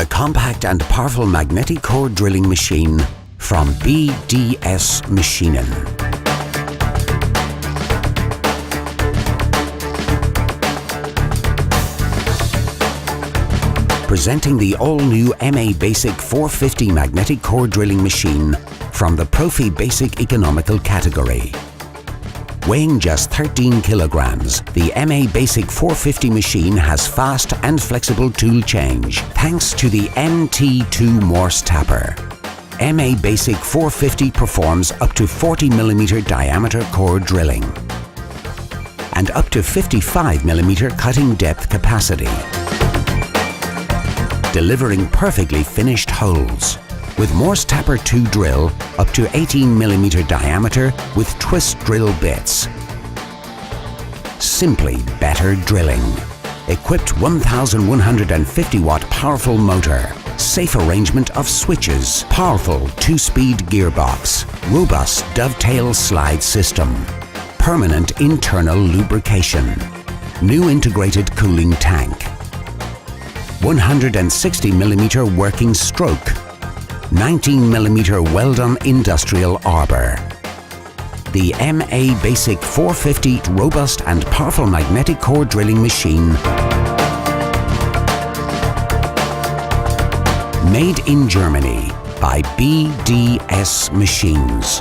the compact and powerful magnetic core drilling machine from BDS Maschinen. Presenting the all-new MABasic 450 magnetic core drilling machine from the Profi Basic economical category. Weighing just 13 kilograms, the MABasic 450 machine has fast and flexible tool change thanks to the MT2 Morse tapper. MABasic 450 performs up to 40mm diameter core drilling and up to 55mm cutting depth capacity, delivering perfectly finished holes. With Morse Tapper 2 drill up to 18mm diameter with twist drill bits. Simply better drilling. Equipped 1150 watt powerful motor, safe arrangement of switches, powerful 2-speed gearbox, robust dovetail slide system, permanent internal lubrication, new integrated cooling tank, 160mm working stroke, 19mm well-done industrial arbor. The MABasic 450 robust and powerful magnetic core drilling machine, made in Germany by BDS Machines.